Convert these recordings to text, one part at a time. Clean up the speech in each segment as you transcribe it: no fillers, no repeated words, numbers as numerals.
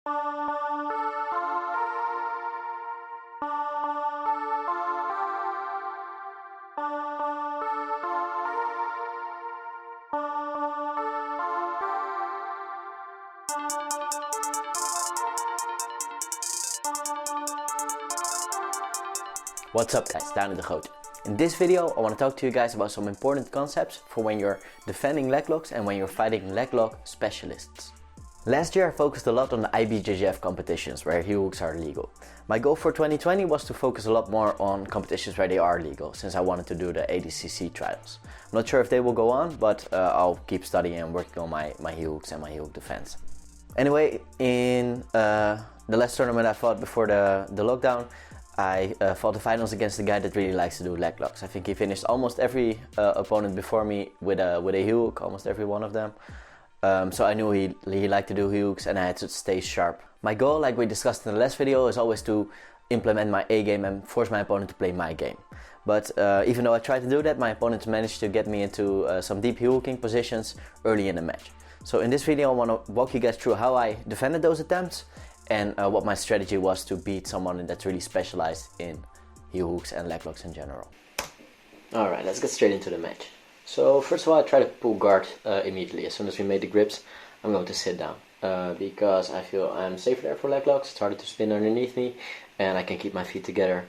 What's up guys, Daan de Groot. In this video I want to talk to you guys about some important concepts for when you're defending leg locks and when you're fighting leg lock specialists. Last year I focused a lot on the BJJ competitions where heel hooks are legal. My goal for 2020 was to focus a lot more on competitions where they are legal, since I wanted to do the ADCC trials. I'm not sure if they will go on, but I'll keep studying and working on my heel hooks and my heel hook defense. Anyway, in the last tournament I fought before the lockdown, I fought the finals against a guy that really likes to do leg locks. I think he finished almost every opponent before me with a heel hook, almost every one of them. So I knew he liked to do heel hooks and I had to stay sharp. My goal, like we discussed in the last video, is always to implement my A game and force my opponent to play my game. But even though I tried to do that, my opponent managed to get me into some deep heel hooking positions early in the match. So in this video I want to walk you guys through how I defended those attempts and what my strategy was to beat someone that's really specialized in heel hooks and leg locks in general. Alright, let's get straight into the match. So first of all I try to pull guard immediately. As soon as we made the grips, I'm going to sit down. Because I feel I'm safer there for leg locks. It's harder to spin underneath me and I can keep my feet together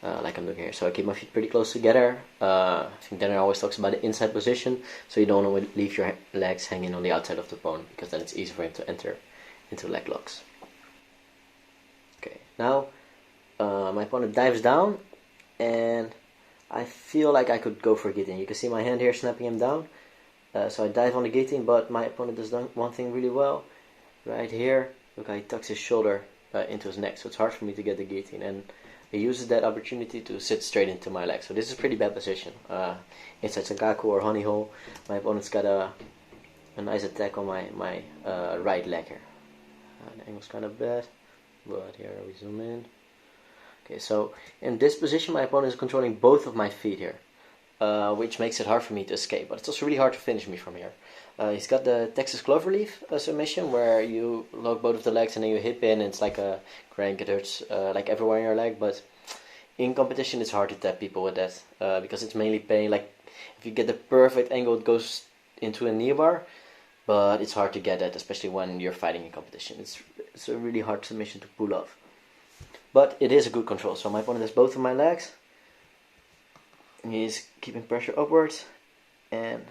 like I'm doing here. So I keep my feet pretty close together. I think Danner always talks about the inside position, so you don't want to leave your legs hanging on the outside of the opponent, because then it's easy for him to enter into leg locks. Okay, now my opponent dives down and I feel like I could go for a guillotine. You can see my hand here snapping him down. So I dive on the guillotine, but my opponent does one thing really well. Right here, look how he tucks his shoulder into his neck, so it's hard for me to get the guillotine, and he uses that opportunity to sit straight into my leg. So this is a pretty bad position. Inside Sankaku or honey hole, my opponent's got a nice attack on my right leg here. The angle's kind of bad, but here we zoom in. Okay, so in this position my opponent is controlling both of my feet here, which makes it hard for me to escape, but it's also really hard to finish me from here. He's got the Texas Cloverleaf submission, where you lock both of the legs and then you hip in, and it's like a crank. It hurts like everywhere in your leg, but in competition it's hard to tap people with that, because it's mainly pain. Like if you get the perfect angle, it goes into a knee bar, but it's hard to get that, especially when you're fighting in competition. It's a really hard submission to pull off, but it is a good control. So my opponent has both of my legs, he's keeping pressure upwards, and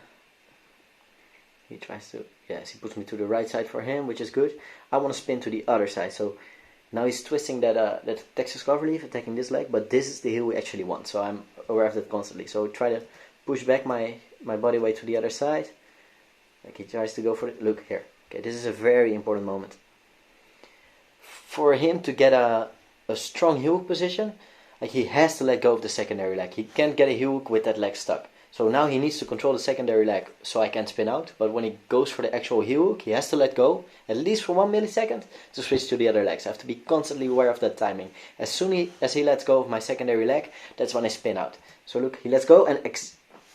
he tries to, yes, he puts me to the right side for him, which is good. I want to spin to the other side, so now he's twisting that Texas Cloverleaf, attacking this leg, but this is the heel we actually want, so I'm aware of that constantly. So try to push back my body weight to the other side, like he tries to go for it. Look here, okay, this is a very important moment. For him to get a strong heel hook position, like he has to let go of the secondary leg. He can't get a heel hook with that leg stuck. So now he needs to control the secondary leg so I can spin out, but when he goes for the actual heel hook, he has to let go, at least for 1 millisecond, to switch to the other legs. I have to be constantly aware of that timing. As soon as he lets go of my secondary leg, that's when I spin out. So look, he lets go, and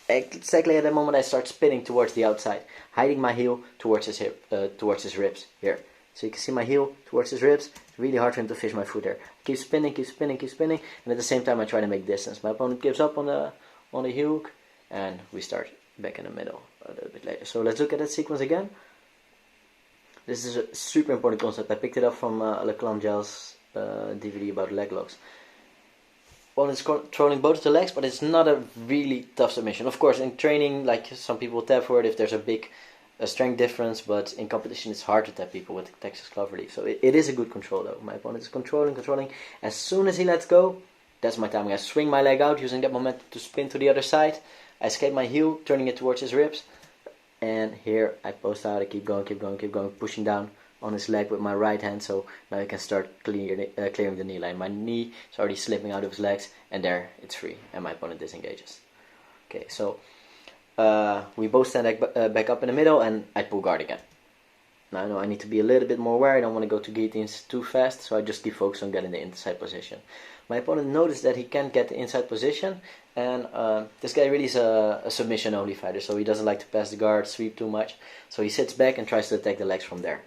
exactly at that moment I start spinning towards the outside, hiding my heel towards his towards his ribs here. So you can see my heel towards his ribs. It's really hard for him to fish my foot there. Keep spinning, keep spinning, keep spinning, and at the same time I try to make distance. My opponent gives up on the heel hook, and we start back in the middle a little bit later. So let's look at that sequence again. This is a super important concept. I picked it up from Leclan Gel's DVD about leg locks. Well, it's controlling both of the legs, but it's not a really tough submission. Of course, in training, like some people tap for it if there's a big strength difference, but in competition it's hard to tap people with the Texas Cloverleaf. So it is a good control though. My opponent is controlling. As soon as he lets go, that's my timing. I swing my leg out, using that momentum to spin to the other side. I escape my heel, turning it towards his ribs, and here I post out. I keep going, pushing down on his leg with my right hand, so now I can start clearing the knee line. My knee is already slipping out of his legs, and there it's free, and my opponent disengages. Okay, so we both stand back up in the middle, and I pull guard again. Now I know I need to be a little bit more aware. I don't want to go to guillotines too fast, so I just keep focused on getting the inside position. My opponent noticed that he can't get the inside position, and this guy really is a submission only fighter, so he doesn't like to pass the guard, sweep too much, so he sits back and tries to attack the legs from there.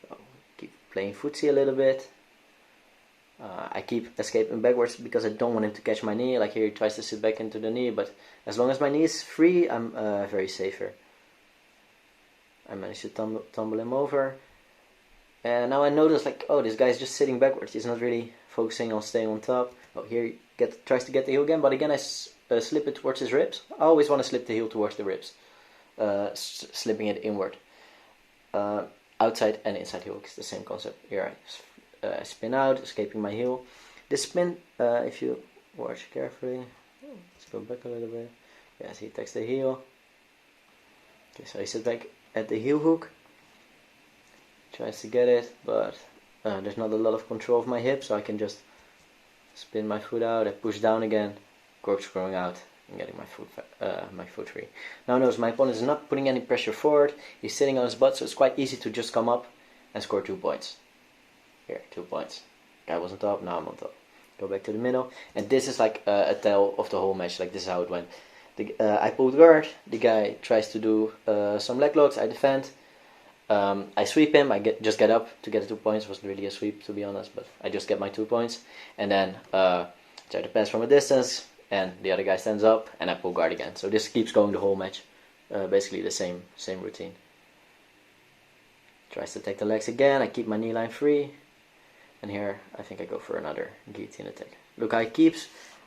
So playing footsie a little bit. I keep escaping backwards because I don't want him to catch my knee. Like here he tries to sit back into the knee, but as long as my knee is free, I'm very safer. I managed to tumble him over. And now I notice like, oh, this guy's just sitting backwards. He's not really focusing on staying on top. Oh, here he tries to get the heel again, but again I slip it towards his ribs. I always want to slip the heel towards the ribs. Slipping it inward. Outside and inside heel, it's the same concept. Here I spin out, escaping my heel. This spin, if you watch carefully, let's go back a little bit. Yes, he attacks the heel. Okay, so he sits back at the heel hook. Tries to get it, but there's not a lot of control of my hip, so I can just spin my foot out. I push down again, corkscrewing out and getting my foot free. Now notice my opponent is not putting any pressure forward. He's sitting on his butt, so it's quite easy to just come up and score 2 points. Here, 2 points. Guy was on top, now I'm on top. Go back to the middle, and this is like a tell of the whole match. Like this is how it went. I pulled guard. The guy tries to do some leg locks. I defend. I sweep him, just get up to get the 2 points. It wasn't really a sweep to be honest, but I just get my 2 points. And then try to pass from a distance, and the other guy stands up, and I pull guard again. So this keeps going the whole match. Basically the same routine. Tries to take the legs again, I keep my knee line free. And here I think I go for another guillotine attack. Look, I keep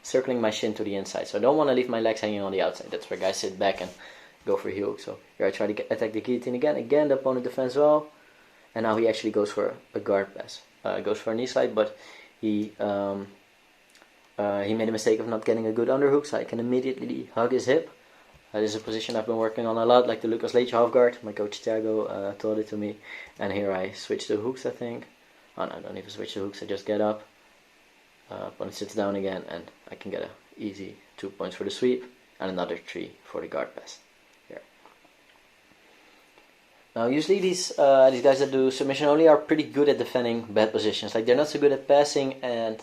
circling my shin to the inside, so I don't want to leave my legs hanging on the outside. That's where guys sit back and go for heel hook. So here I try to attack the guillotine again. Again, the opponent defends well, and now he actually goes for a guard pass. Goes for a knee slide, but he made a mistake of not getting a good underhook, so I can immediately hug his hip. This is a position I've been working on a lot, like the Lucas Leitch half guard. My coach Thiago taught it to me, and here I switch to hooks. I think. Oh no, I don't even switch to hooks. I just get up. Opponent sits down again, and I can get an easy 2 points for the sweep and another 3 for the guard pass. Now usually these guys that do submission only are pretty good at defending bad positions. Like they're not so good at passing and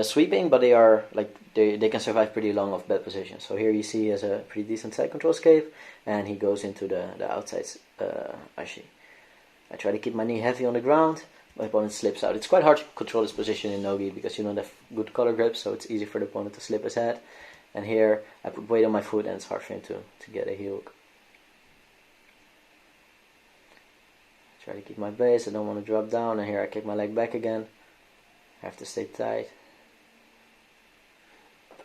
sweeping, but they are like they can survive pretty long of bad positions. So here you see he has a pretty decent side control escape, and he goes into the outside ashi. I try to keep my knee heavy on the ground. My opponent slips out. It's quite hard to control this position in nogi because you don't have good collar grips, so it's easy for the opponent to slip his head. And here I put weight on my foot, and it's hard for him to get a heel hook. Try to keep my base, I don't want to drop down, and here I kick my leg back again. I have to stay tight.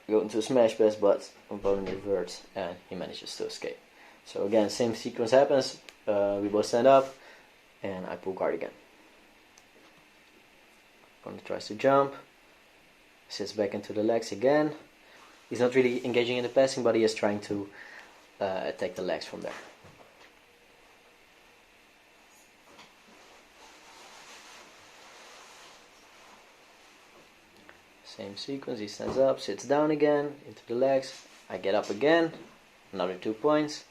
Go into a smash pass, but opponent reverts and he manages to escape. So again, same sequence happens. We both stand up, and I pull guard again. Opponent tries to jump, sits back into the legs again. He's not really engaging in the passing, but he is trying to attack the legs from there. Same sequence, he stands up, sits down again, into the legs. I get up again, another 2 points.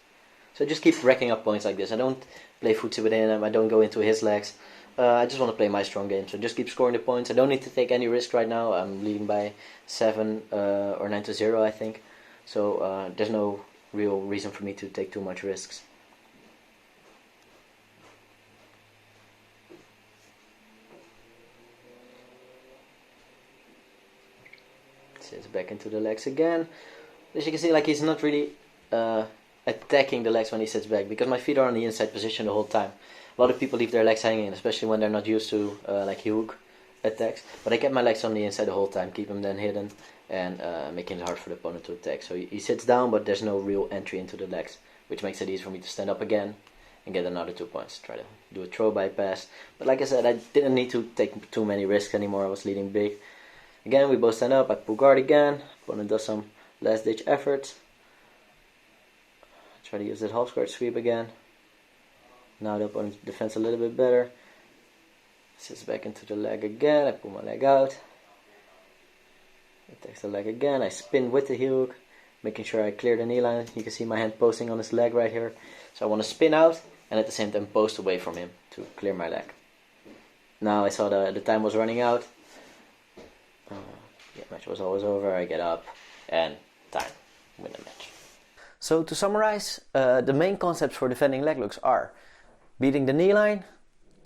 So I just keep racking up points like this. I don't play footsie with him, I don't go into his legs. I just want to play my strong game, so just keep scoring the points. I don't need to take any risk right now. I'm leading by 7 or 9-0, I think. So there's no real reason for me to take too much risks. Sits back into the legs again. As you can see, like he's not really attacking the legs when he sits back, because my feet are on the inside position the whole time. A lot of people leave their legs hanging, especially when they're not used to like heel hook attacks. But I kept my legs on the inside the whole time, keep them then hidden, and making it hard for the opponent to attack. So he sits down, but there's no real entry into the legs, which makes it easy for me to stand up again and get another 2 points. Try to do a throw bypass. But like I said, I didn't need to take too many risks anymore. I was leading big. Again, we both stand up. I pull guard again. Opponent does some last ditch efforts. Try to use that half guard sweep again. Now the opponent defends a little bit better. Sits back into the leg again. I pull my leg out. Attacks the leg again. I spin with the heel hook, making sure I clear the knee line. You can see my hand posting on his leg right here. So I want to spin out and at the same time post away from him to clear my leg. Now I saw the time was running out. Yeah, match was always over. I get up and time, win the match. So to summarize, the main concepts for defending leg locks are beating the knee line,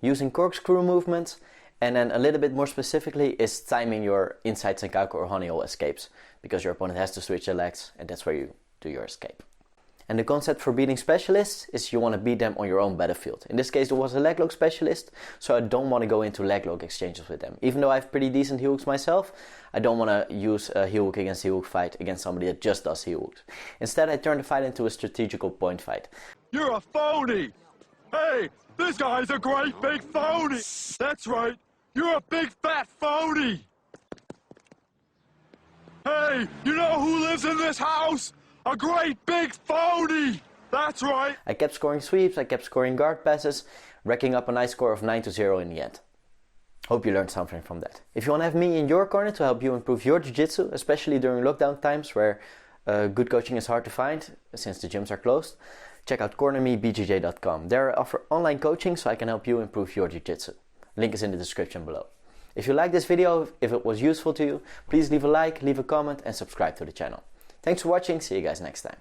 using corkscrew movements, and then a little bit more specifically is timing your inside senkaku or honeyhole escapes, because your opponent has to switch their legs and that's where you do your escape. And the concept for beating specialists is you want to beat them on your own battlefield. In this case, there was a leg lock specialist, so I don't want to go into leg lock exchanges with them. Even though I have pretty decent heel hooks myself, I don't want to use a heel hook against heel hook fight against somebody that just does heel hooks. Instead, I turn the fight into a strategical point fight. You're a phony! Hey, this guy's a great big phony! That's right, you're a big fat phony! Hey, you know who lives in this house? A great big phony! That's right! I kept scoring sweeps, I kept scoring guard passes, racking up a nice score of 9-0 in the end. Hope you learned something from that. If you want to have me in your corner to help you improve your jiu-jitsu, especially during lockdown times where good coaching is hard to find since the gyms are closed, check out cornermebjj.com. There I offer online coaching so I can help you improve your jiu-jitsu. Link is in the description below. If you like this video, if it was useful to you, please leave a like, leave a comment and subscribe to the channel. Thanks for watching, see you guys next time.